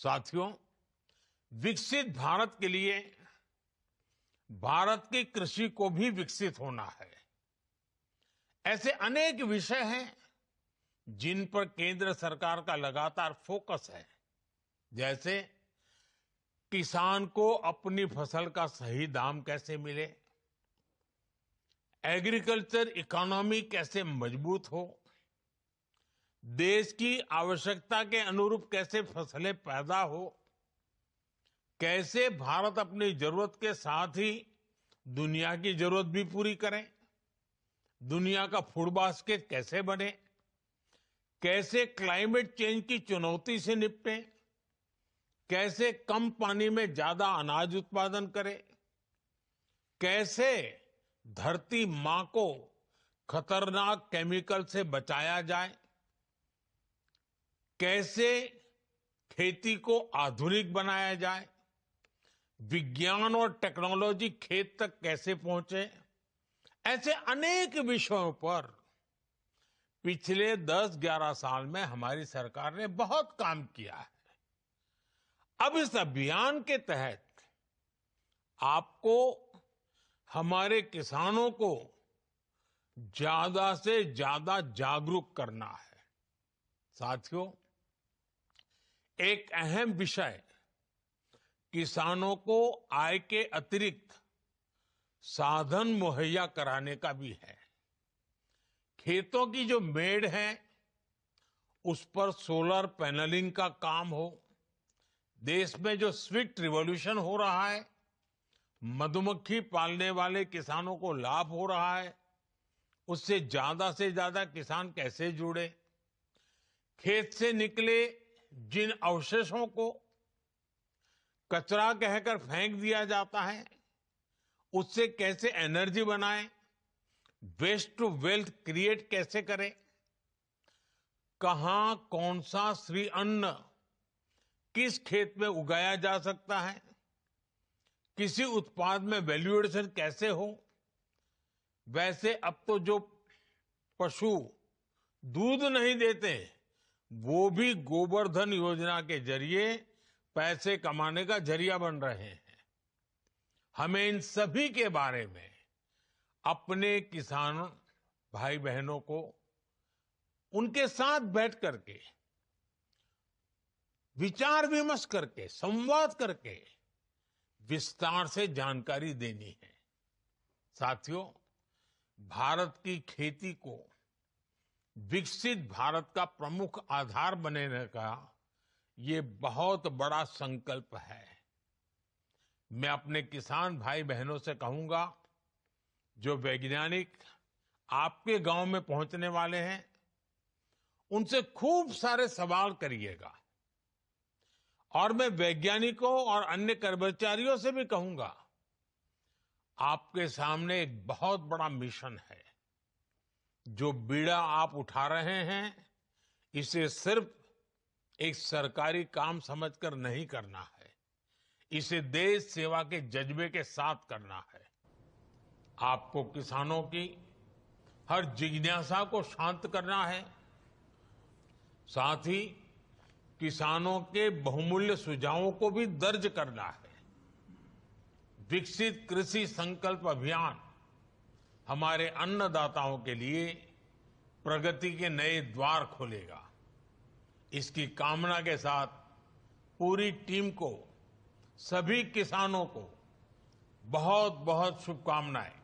साथियों, विकसित भारत के लिए भारत की कृषि को भी विकसित होना है। ऐसे अनेक विषय हैं जिन पर केंद्र सरकार का लगातार फोकस है, जैसे किसान को अपनी फसल का सही दाम कैसे मिले, एग्रीकल्चर इकोनॉमी कैसे मजबूत हो, देश की आवश्यकता के अनुरूप कैसे फसलें पैदा हो, कैसे भारत अपनी जरूरत के साथ ही दुनिया की जरूरत भी पूरी करे, दुनिया का फूड बास्केट कैसे बने, कैसे क्लाइमेट चेंज की चुनौती से निपटे, कैसे कम पानी में ज्यादा अनाज उत्पादन करे, कैसे धरती मां को खतरनाक केमिकल से बचाया जाए, कैसे खेती को आधुनिक बनाया जाए, विज्ञान और टेक्नोलॉजी खेत तक कैसे पहुंचे। ऐसे अनेक विषयों पर पिछले 10-11 साल में हमारी सरकार ने बहुत काम किया है। अब इस अभियान के तहत आपको हमारे किसानों को ज्यादा से ज्यादा जागरूक करना है। साथियों, एक अहम विषय किसानों को आय के अतिरिक्त साधन मुहैया कराने का भी है। खेतों की जो मेड़ है उस पर सोलर पैनलिंग का काम हो, देश में जो स्वीट रिवॉल्यूशन हो रहा है, मधुमक्खी पालने वाले किसानों को लाभ हो रहा है, उससे ज्यादा किसान कैसे जुड़े, खेत से निकले जिन अवशेषों को कचरा कहकर फेंक दिया जाता है, उससे कैसे एनर्जी बनाएं, वेस्ट टू वेल्थ क्रिएट कैसे करें, कहां कौन सा श्री अन्न किस खेत में उगाया जा सकता है, किसी उत्पाद में वैल्यू एडिशन कैसे हो। वैसे अब तो जो पशु दूध नहीं देते वो भी गोबर धन योजना के जरिए पैसे कमाने का जरिया बन रहे हैं। हमें इन सभी के बारे में अपने किसान भाई बहनों को उनके साथ बैठ करके विचार विमर्श करके संवाद करके विस्तार से जानकारी देनी है। साथियों, भारत की खेती को विकसित भारत का प्रमुख आधार बनाने का ये बहुत बड़ा संकल्प है। मैं अपने किसान भाई बहनों से कहूंगा, जो वैज्ञानिक आपके गांव में पहुंचने वाले हैं उनसे खूब सारे सवाल करिएगा। और मैं वैज्ञानिकों और अन्य कर्मचारियों से भी कहूंगा, आपके सामने एक बहुत बड़ा मिशन है। जो बीड़ा आप उठा रहे हैं इसे सिर्फ एक सरकारी काम समझकर नहीं करना है, इसे देश सेवा के जज्बे के साथ करना है। आपको किसानों की हर जिज्ञासा को शांत करना है, साथ ही किसानों के बहुमूल्य सुझावों को भी दर्ज करना है। विकसित कृषि संकल्प अभियान हमारे अन्नदाताओं के लिए प्रगति के नए द्वार खोलेगा। इसकी कामना के साथ पूरी टीम को, सभी किसानों को बहुत बहुत शुभकामनाएं।